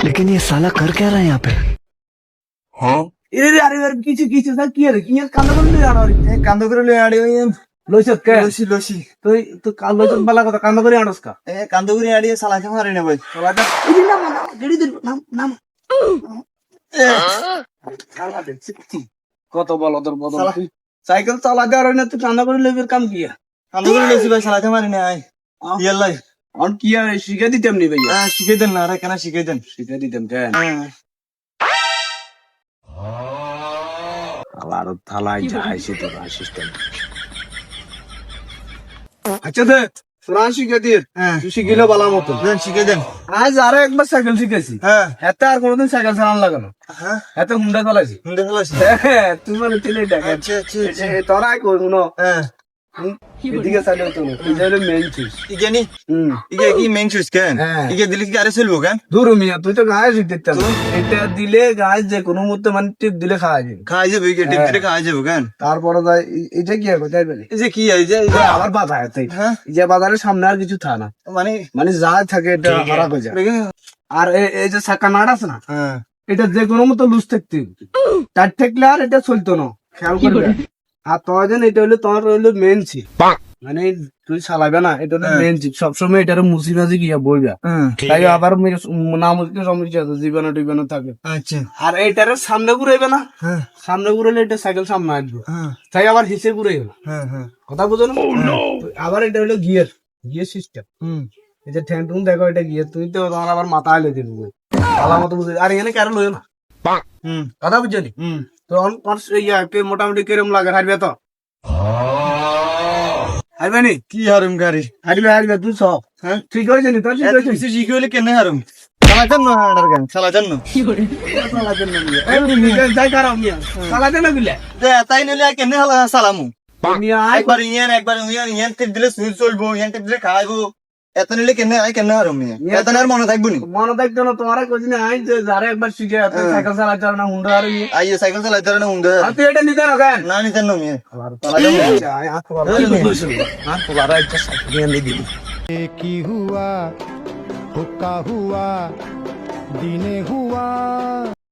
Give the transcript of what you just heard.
लेकिन ये साला कर क्या रहा है यहाँ पे? আরে আর কিছু কিছু স্যার কি আরে কি কান্দ করে লই আনো রে কান্দ করে লই আড়ি লইছত কে লইছি তুই তো কাল লইছত বালা কথা কান্দ করে আনস কা কান্দ করে আড়ি সালাতে মারে না ভাই সালাতে এই না না গড়ি দিন নাম নাম সালা দেখছি কত বল ওদের বদল তুই সাইকেল চালাতে আর না তুই কান্দ করে লইবের কাম কি কান্দ করে লইছি ভাই সালাতে মারে না আই ইয়াল্লাই অন কি আর শিখে দিতাম নি ভাইয়া শিখে দেন না রে কেন শিখে দেন শিখে দিতাম কেন আবার থালাই যায় সে তো সিস্টেম আচ্ছা দে ফ্রান্স শিখে দিয়ে তুই শিখিলে ভালো মতো দেন শিখে দেন আজ আরো একবার সাইকেল শিখেছি হ্যাঁ এতে আর কোনোদিন সাইকেল চালান লাগানো হ্যাঁ এতে হুন্ডা চালাইছি হ্যাঁ তুই মানে তিলে দেখ আচ্ছা আচ্ছা তোরাই কই শুনো হ্যাঁ এদিকে চালিয়ে তো এটা হলো মেইন সুইচ ইগেনি ইগে কি মেইন সুইচ কেন ইগে দিলে কি আরে চলবো কেন দূর মিয়া তুই তো গায়ে শিখতে এটা দিলে গায়ে যে কোনো মুহূর্তে মানে টিপ দিলে খাওয়া যাবে ইগে টিপ দিলে খাওয়া যাবে কেন তারপরে যাই এটা কি হবে তাই বলি এই যে কি এই যে আবার বাধা আছে হ্যাঁ এই যে বাজারের সামনে আর কিছু থাকে না মানে মানে যা থাকে এটা খারাপ হয়ে যায় আর এই যে চাকা নাট আছে না হ্যাঁ এটা যে কোনো মতো লুজ থাকতে টাইট থাকলে আর এটা চলতো না খেয়াল করবে আর তোমার জন্য এটা হলো তোমার হলো মেন চিপ মানে তুই চালাবে না এটা হলো মেন চিপ সবসময় এটার মুসি মাঝি গিয়া বইবা তাই আবার না মুসকে সমস্যা আছে জীবনে টিবানো থাকে আচ্ছা আর এটার সামনে ঘুরাইবে না সামনে ঘুরাইলে এটা সাইকেল সামনে আসবে তাই আবার হিসে ঘুরাইবে কথা বুঝো না আবার এটা হলো গিয়ার গিয়ার সিস্টেম এই যে ঠ্যাং টুং দেখো এটা গিয়ার তুই তো তোমার আবার মাথা আলে দিবি ভালো মতো বুঝে আর এখানে কারো লইও না কথা বুঝছো নি তো মোটামুটি কিরম লাগে হারবে তো হারবে নি কি হারুম গাড়ি হারবে হারবে তুই সব হ্যাঁ ঠিক হয়েছে নি তোর ঠিক হয়েছে শিখে হইলে কেন হারুম চালাতেন না হাঁটার গান চালাতেন না চালাতেন না যাই কারাম মিয়া চালাতেন না বিলে তাই নিলে কেন চালামু একবার ইয়ান টিপ দিলে সুইচ চলবো ইয়ান টিপ দিলে খাইবো এত নিলে কেন হারুম মিয়া এত আর মনে থাকবো নি মনে থাকতো না তোমার কোচ নি আই যে যারা একবার শিখে সাইকেল চালাতে না হুন্ডা আর আই সাইকেল চালাতে না হুন্ডা তুই এটা নিতে না কেন না নিতে না মিয়া की हुआ हुक्का हुआ दिने हुआ